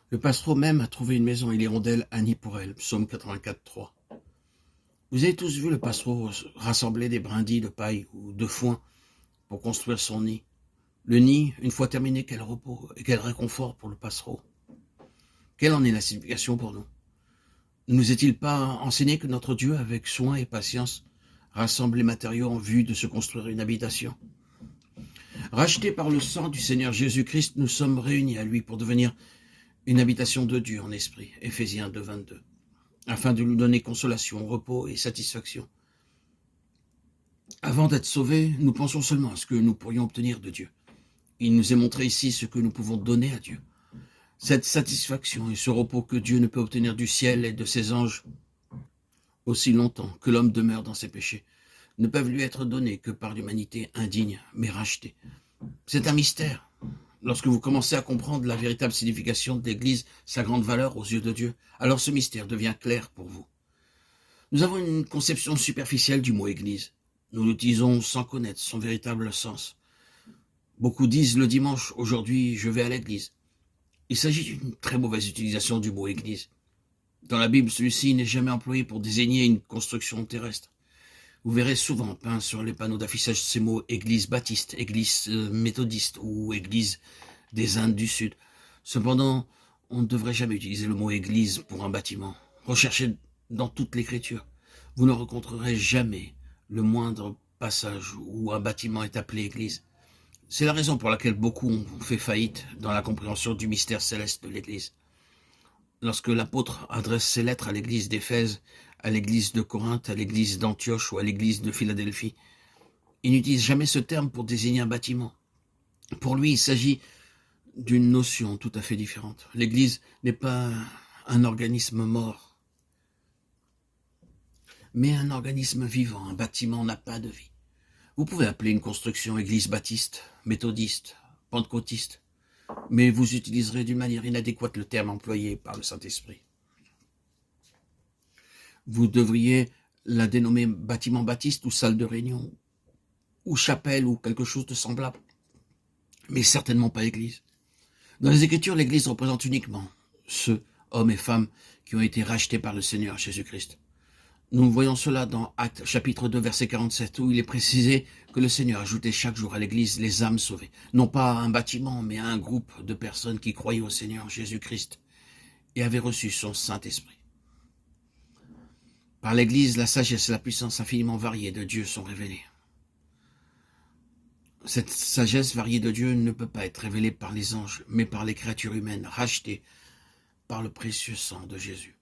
Le passereau même a trouvé une maison et l'hirondelle un nid pour elle. Psaume 84, 3. Vous avez tous vu le passereau rassembler des brindilles de paille ou de foin pour construire son nid. Le nid, une fois terminé, quel repos et quel réconfort pour le passereau. Quelle en est la signification pour nous? Ne nous est-il pas enseigné que notre Dieu, avec soin et patience, rassemble les matériaux en vue de se construire une habitation? Rachetés par le sang du Seigneur Jésus-Christ, nous sommes réunis à lui pour devenir une habitation de Dieu en esprit, Éphésiens 2, 22, afin de nous donner consolation, repos et satisfaction. Avant d'être sauvés, nous pensons seulement à ce que nous pourrions obtenir de Dieu. Il nous est montré ici ce que nous pouvons donner à Dieu. Cette satisfaction et ce repos que Dieu ne peut obtenir du ciel et de ses anges aussi longtemps que l'homme demeure dans ses péchés, ne peuvent lui être donnés que par l'humanité indigne, mais rachetée. C'est un mystère. Lorsque vous commencez à comprendre la véritable signification de l'Église, sa grande valeur aux yeux de Dieu, alors ce mystère devient clair pour vous. Nous avons une conception superficielle du mot Église. Nous l'utilisons sans connaître son véritable sens. Beaucoup disent le dimanche, aujourd'hui je vais à l'église. Il s'agit d'une très mauvaise utilisation du mot Église. Dans la Bible, celui-ci n'est jamais employé pour désigner une construction terrestre. Vous verrez souvent peint sur les panneaux d'affichage ces mots Église baptiste, Église méthodiste ou Église des Indes du Sud. Cependant, on ne devrait jamais utiliser le mot Église pour un bâtiment. Recherchez dans toute l'Écriture. Vous ne rencontrerez jamais le moindre passage où un bâtiment est appelé Église. C'est la raison pour laquelle beaucoup ont fait faillite dans la compréhension du mystère céleste de l'Église. Lorsque l'apôtre adresse ses lettres à l'église d'Éphèse, à l'église de Corinthe, à l'église d'Antioche ou à l'église de Philadelphie, il n'utilise jamais ce terme pour désigner un bâtiment. Pour lui, il s'agit d'une notion tout à fait différente. L'église n'est pas un organisme mort, mais un organisme vivant. Un bâtiment n'a pas de vie. Vous pouvez appeler une construction église baptiste, méthodiste, pentecôtiste, mais vous utiliserez d'une manière inadéquate le terme employé par le Saint-Esprit. Vous devriez la dénommer bâtiment baptiste ou salle de réunion, ou chapelle ou quelque chose de semblable, mais certainement pas église. Dans les Écritures, l'église représente uniquement ceux, hommes et femmes, qui ont été rachetés par le Seigneur Jésus-Christ. Nous voyons cela dans Actes chapitre 2 verset 47 où il est précisé que le Seigneur ajoutait chaque jour à l'église les âmes sauvées. Non pas à un bâtiment mais à un groupe de personnes qui croyaient au Seigneur Jésus-Christ et avaient reçu son Saint-Esprit. Par l'église, la sagesse et la puissance infiniment variées de Dieu sont révélées. Cette sagesse variée de Dieu ne peut pas être révélée par les anges mais par les créatures humaines rachetées par le précieux sang de Jésus.